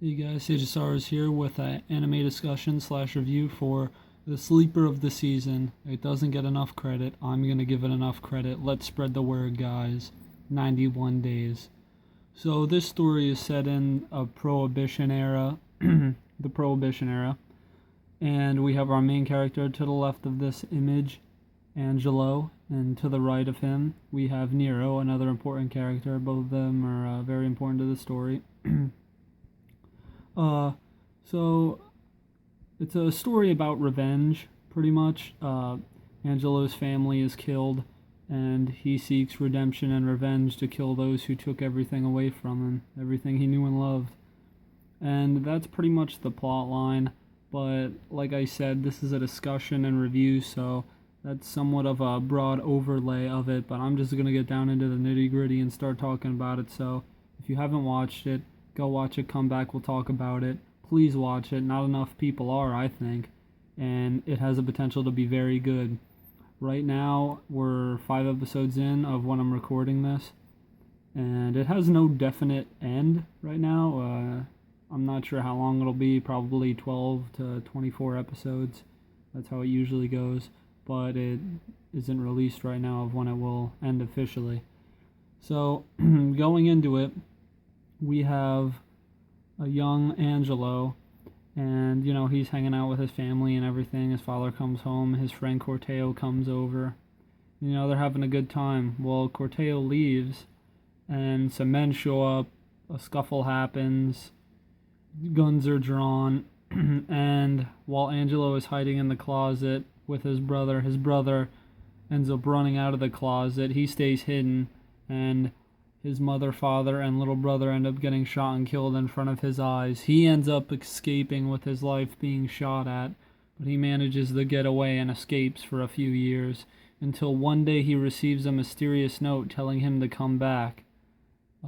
Hey guys, Sagesaurus here with an anime discussion slash review for the sleeper of the season. It doesn't get enough credit. I'm gonna give it enough credit. Let's spread the word, guys. 91 Days. So this story is set in a Prohibition era, the Prohibition era, and we have our main character to the left of this image, Angelo, and to the right of him we have Nero, another important character. Both of them are very important to the story. Uh, so it's a story about revenge, pretty much. Angelo's family is killed, and he seeks redemption and revenge to kill those who took everything away from him, everything he knew and loved. And that's pretty much the plot line. But like I said, this is a discussion and review, so that's somewhat of a broad overlay of it. But I'm just gonna get down into the nitty gritty and start talking about it. So if you haven't watched it, go watch it, come back, we'll talk about it. Please watch it. Not enough people are, I think, and it has a potential to be very good. Right now, we're 5 episodes in of when I'm recording this, and it has no definite end right now. I'm not sure how long it'll be, probably 12 to 24 episodes. That's how it usually goes, but it isn't released right now of when it will end officially. So, going into it, we have a young Angelo, and he's hanging out with his family and everything. His father comes home, his friend Corteo comes over. They're having a good time. Well, Corteo leaves, and some men show up, a scuffle happens, guns are drawn, and while Angelo is hiding in the closet with his brother ends up running out of the closet. He stays hidden, and his mother, father, and little brother end up getting shot and killed in front of his eyes. He ends up escaping with his life being shot at, but he manages to get away and escapes for a few years, until one day he receives a mysterious note telling him to come back.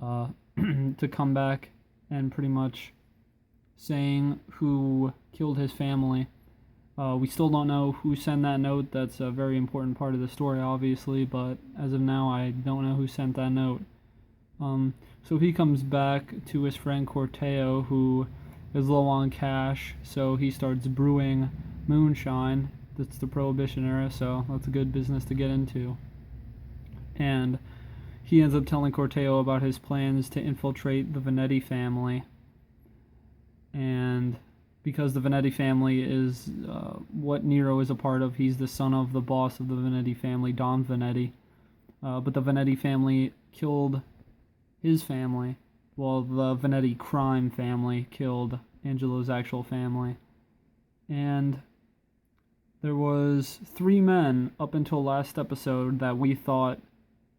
To come back, and pretty much saying who killed his family. We still don't know who sent that note. That's a very important part of the story, obviously, but as of now, I don't know who sent that note. So he comes back to his friend Corteo, who is low on cash, so he starts brewing moonshine. That's the Prohibition era, so that's a good business to get into. And he ends up telling Corteo about his plans to infiltrate the Venetti family. And because the Venetti family is what Nero is a part of, he's the son of the boss of the Venetti family, Don Venetti. But the Venetti family killed his family, while the Venetti crime family killed Angelo's actual family. And there was 3 men up until last episode that we thought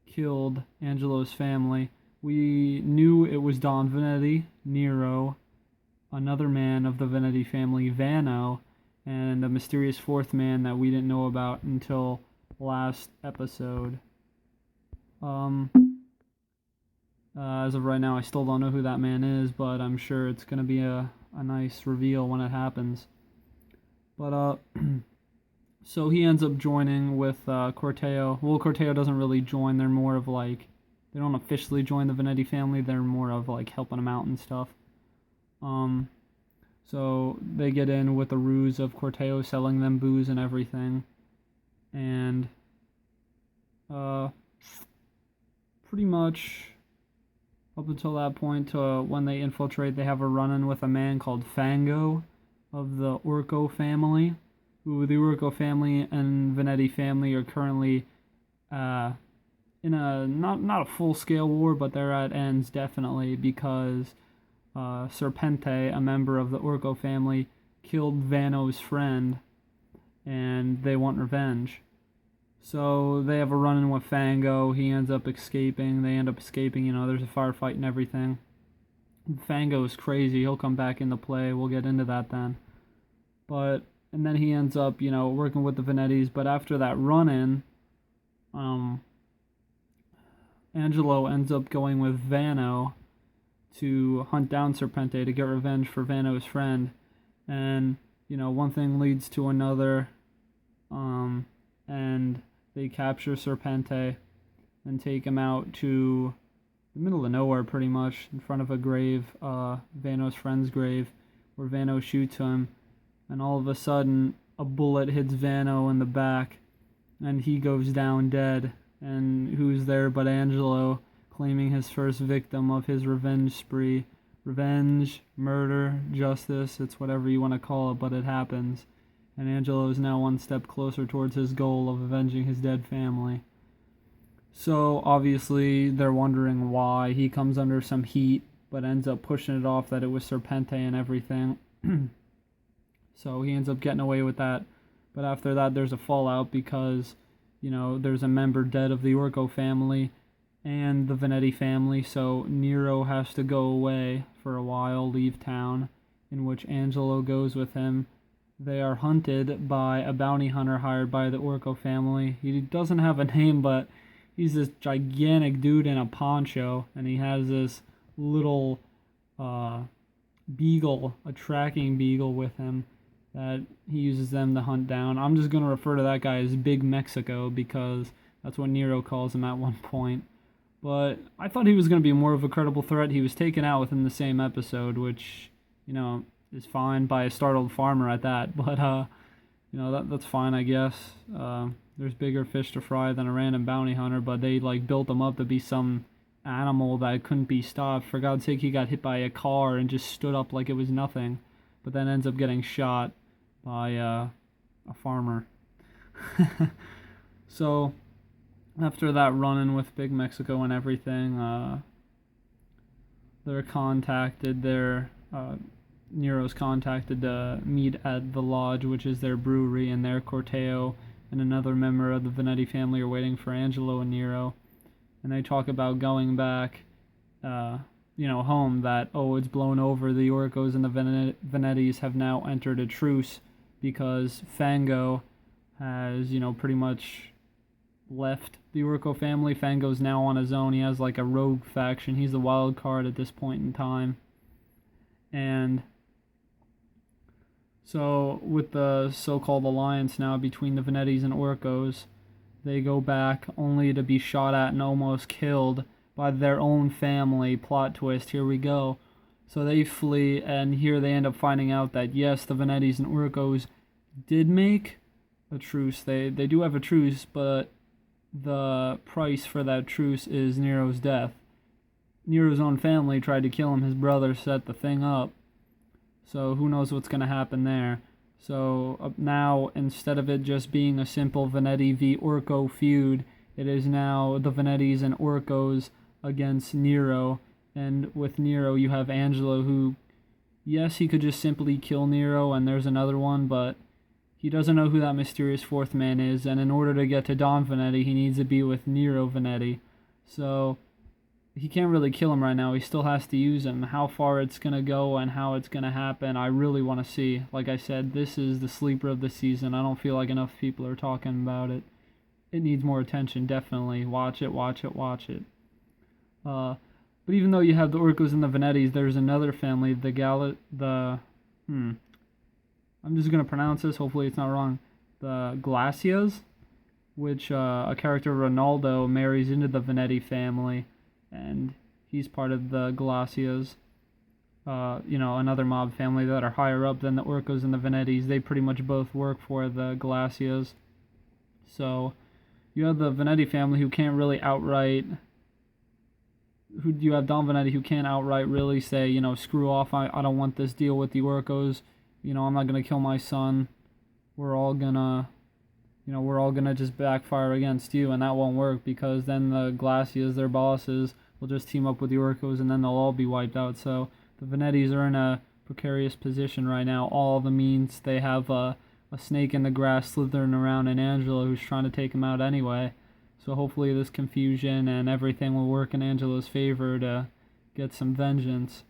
killed Angelo's family. We knew it was Don Venetti, Nero, another man of the Venetti family, Vano, and a mysterious 4th man that we didn't know about until last episode. As of right now, I still don't know who that man is, but I'm sure it's going to be a nice reveal when it happens. But, so he ends up joining with Corteo. Well, Corteo doesn't really join. They're more of like, they don't officially join the Venetti family. They're more of like helping him out and stuff. So they get in with the ruse of Corteo selling them booze and everything. And, pretty much up until that point, when they infiltrate, they have a run-in with a man called Fango of the Orco family, who the Orco family and Venetti family are currently in a not a full-scale war, but they're at ends definitely, because Serpente, a member of the Orco family, killed Vano's friend, and they want revenge. So they have a run-in with Fango. He ends up escaping. They end up escaping. There's a firefight and everything. Fango is crazy. He'll come back into play. We'll get into that then. And then he ends up, working with the Venettis. But after that run-in, Angelo ends up going with Vano to hunt down Serpente to get revenge for Vano's friend. And, one thing leads to another. And they capture Serpente and take him out to the middle of nowhere pretty much, in front of a grave, Vano's friend's grave, where Vano shoots him, and all of a sudden a bullet hits Vano in the back, and he goes down dead. And who's there but Angelo, claiming his first victim of his revenge spree. Revenge, murder, justice, it's whatever you want to call it, but it happens. And Angelo is now one step closer towards his goal of avenging his dead family. So obviously they're wondering why he comes under some heat, but ends up pushing it off that it was Serpente and everything. So he ends up getting away with that. But after that there's a fallout because, there's a member dead of the Orco family and the Venetti family, so Nero has to go away for a while, leave town, in which Angelo goes with him. They are hunted by a bounty hunter hired by the Orco family. He doesn't have a name, but he's this gigantic dude in a poncho, and he has this little beagle, a tracking beagle with him that he uses them to hunt down. I'm just going to refer to that guy as Big Mexico because that's what Nero calls him at one point. But I thought he was going to be more of a credible threat. He was taken out within the same episode, which, is fine by a startled farmer at that. But, that's fine, I guess. There's bigger fish to fry than a random bounty hunter, but they, built him up to be some animal that couldn't be stopped. For God's sake, he got hit by a car and just stood up like it was nothing, but then ends up getting shot by a farmer. So after that run-in with Big Mexico and everything, they're contacted. Nero's contacted to meet at the Lodge, which is their brewery, and there Corteo and another member of the Venetti family are waiting for Angelo and Nero. And they talk about going back, home, that, it's blown over. The Orcos and the Venettis have now entered a truce because Fango has, pretty much left the Orco family. Fango's now on his own. He has a rogue faction. He's the wild card at this point in time. And so with the so-called alliance now between the Venettis and Orcos, they go back only to be shot at and almost killed by their own family. Plot twist, here we go. So they flee, and here they end up finding out that, yes, the Venettis and Orcos did make a truce. They do have a truce, but the price for that truce is Nero's death. Nero's own family tried to kill him. His brother set the thing up. So who knows what's going to happen there. So now, instead of it just being a simple Venetti v. Orco feud, it is now the Venettis and Orcos against Nero. And with Nero, you have Angelo, who, yes, he could just simply kill Nero, and there's another one, but he doesn't know who that mysterious fourth man is, and in order to get to Don Venetti, he needs to be with Nero Venetti. So he can't really kill him right now. He still has to use him. How far it's going to go and how it's going to happen, I really want to see. Like I said, this is the sleeper of the season. I don't feel like enough people are talking about it. It needs more attention, definitely. Watch it, watch it, watch it. But even though you have the Orcos and the Venettis, there's another family, I'm just going to pronounce this, hopefully it's not wrong, the Glacias, which a character, Ronaldo, marries into the Venetti family, and he's part of the Glacias, another mob family that are higher up than the Orcos and the Venettis. They pretty much both work for the Glacias. So you have the Venetti family who can't really outright... You have Don Venetti who can't outright really say, screw off, I don't want this deal with the Orcos, I'm not going to kill my son, we're all gonna just backfire against you, and that won't work, because then the Glacias, their bosses, will just team up with the Orcos, and then they'll all be wiped out. So the Venettis are in a precarious position right now. All the means, they have a snake in the grass slithering around in Angelo, who's trying to take him out anyway. So hopefully this confusion and everything will work in Angelo's favor to get some vengeance.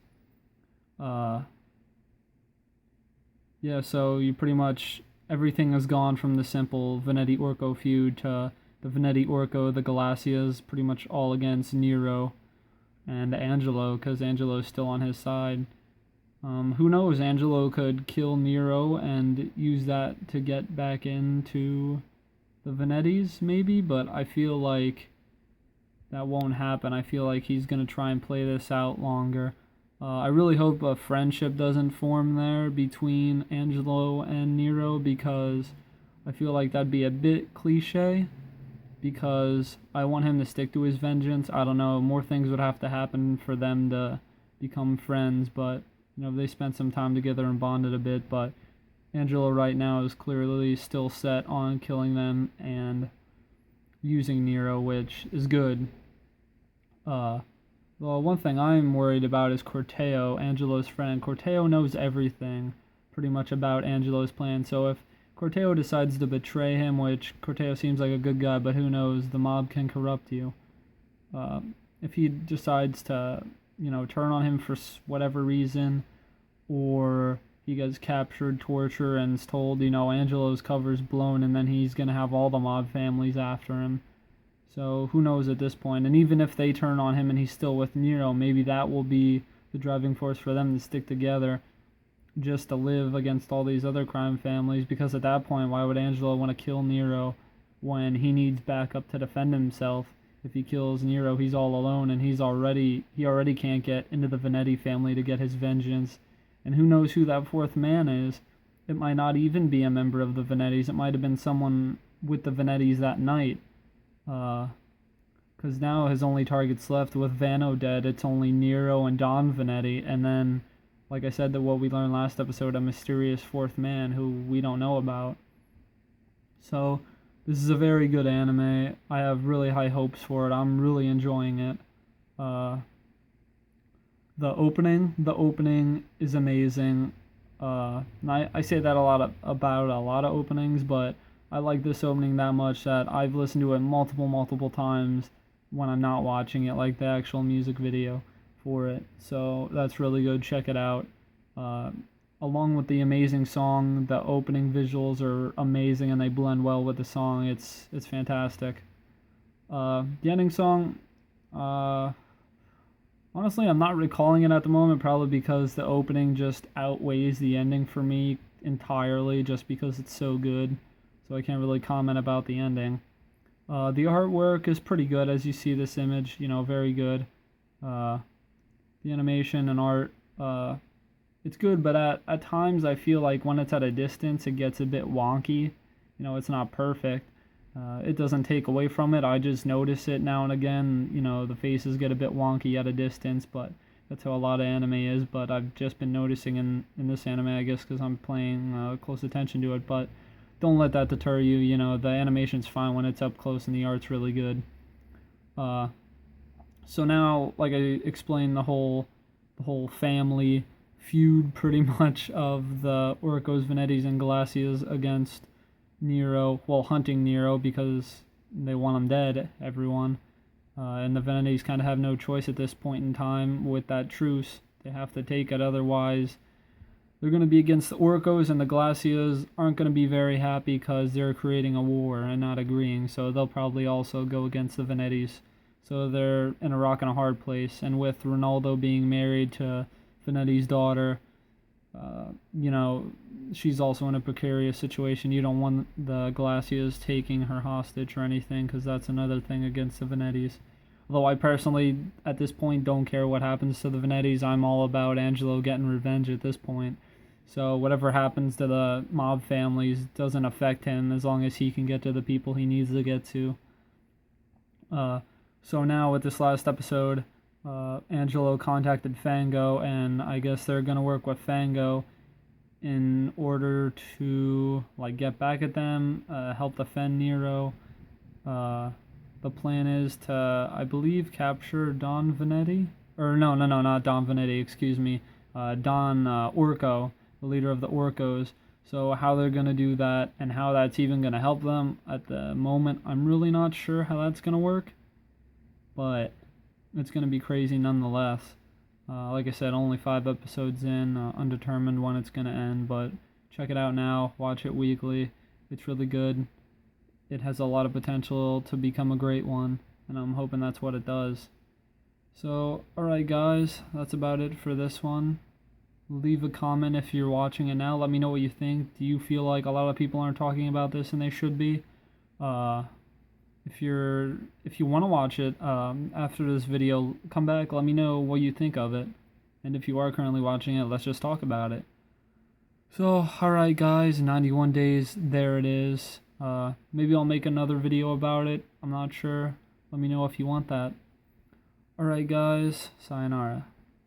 So you pretty much, everything has gone from the simple Venetti-Orco feud to the Venetti-Orco, the Glacias, pretty much all against Nero and Angelo, because Angelo's still on his side. Who knows, Angelo could kill Nero and use that to get back into the Venettis, maybe, but I feel like that won't happen. I feel like he's going to try and play this out longer. I really hope a friendship doesn't form there between Angelo and Nero, because I feel like that'd be a bit cliche, because I want him to stick to his vengeance. I don't know, more things would have to happen for them to become friends, but they spent some time together and bonded a bit. But Angelo right now is clearly still set on killing them and using Nero, which is good. Well, one thing I'm worried about is Corteo, Angelo's friend. Corteo knows everything pretty much about Angelo's plan, so if Corteo decides to betray him, which Corteo seems like a good guy, but who knows, the mob can corrupt you. If he decides to, turn on him for whatever reason, or he gets captured, tortured, and is told, Angelo's cover's blown, and then he's going to have all the mob families after him. So who knows at this point? And even if they turn on him and he's still with Nero, maybe that will be the driving force for them to stick together, just to live against all these other crime families. Because at that point, why would Angelo want to kill Nero when he needs backup to defend himself? If he kills Nero, he's all alone, and he already can't get into the Venetti family to get his vengeance. And who knows who that fourth man is? It might not even be a member of the Venettis. It might have been someone with the Venettis that night. Because now his only targets left, with Vanno dead, it's only Nero and Don Vanetti, and then, like I said, what we learned last episode, a mysterious fourth man who we don't know about. So, this is a very good anime. I have really high hopes for it. I'm really enjoying it. The opening is amazing. I say that about a lot of openings, but I like this opening that much that I've listened to it multiple times when I'm not watching it, like the actual music video for it. So that's really good. Check it out. Along with the amazing song, the opening visuals are amazing and they blend well with the song. It's fantastic. The ending song, honestly, I'm not recalling it at the moment, probably because the opening just outweighs the ending for me entirely, just because it's so good. So I can't really comment about the ending. The artwork is pretty good, as you see this image, very good. The animation and art, it's good, but at times I feel like when it's at a distance, it gets a bit wonky. It's not perfect. It doesn't take away from it. I just notice it now and again. The faces get a bit wonky at a distance, but that's how a lot of anime is. But I've just been noticing in this anime, I guess, because I'm paying close attention to it. But don't let that deter you. The animation's fine when it's up close and the art's really good. So now, like I explained, the whole family feud, pretty much, of the Orcos, Venettis, and Glacias against Nero, hunting Nero because they want him dead, everyone. And the Venettis kind of have no choice at this point in time with that truce. They have to take it, otherwise they're going to be against the Orcos, and the Glacias aren't going to be very happy because they're creating a war and not agreeing, so they'll probably also go against the Venettis. So they're in a rock and a hard place, and with Ronaldo being married to Venetti's daughter, she's also in a precarious situation. You don't want the Glacias taking her hostage or anything, because that's another thing against the Venettis. Although I personally, at this point, don't care what happens to the Venettis. I'm all about Angelo getting revenge at this point. So whatever happens to the mob families doesn't affect him as long as he can get to the people he needs to get to. So now with this last episode, Angelo contacted Fango, and I guess they're going to work with Fango in order to get back at them, help defend Nero. The plan is to, I believe, capture Don Vanetti? Or no, not Don Vanetti, excuse me. Don Orco, the leader of the Orcos. So how they're going to do that and how that's even going to help them at the moment, I'm really not sure how that's going to work. But it's going to be crazy nonetheless. Like I said, only 5 episodes in, undetermined when it's going to end. But check it out now, watch it weekly. It's really good. It has a lot of potential to become a great one, and I'm hoping that's what it does. So, alright guys, that's about it for this one. Leave a comment if you're watching it now. Let me know what you think. Do you feel like a lot of people aren't talking about this and they should be? if you want to watch it after this video, come back, let me know what you think of it. And if you are currently watching it, let's just talk about it. So, alright guys, 91 days, there it is. Maybe I'll make another video about it. I'm not sure. Let me know if you want that. Alright guys, sayonara.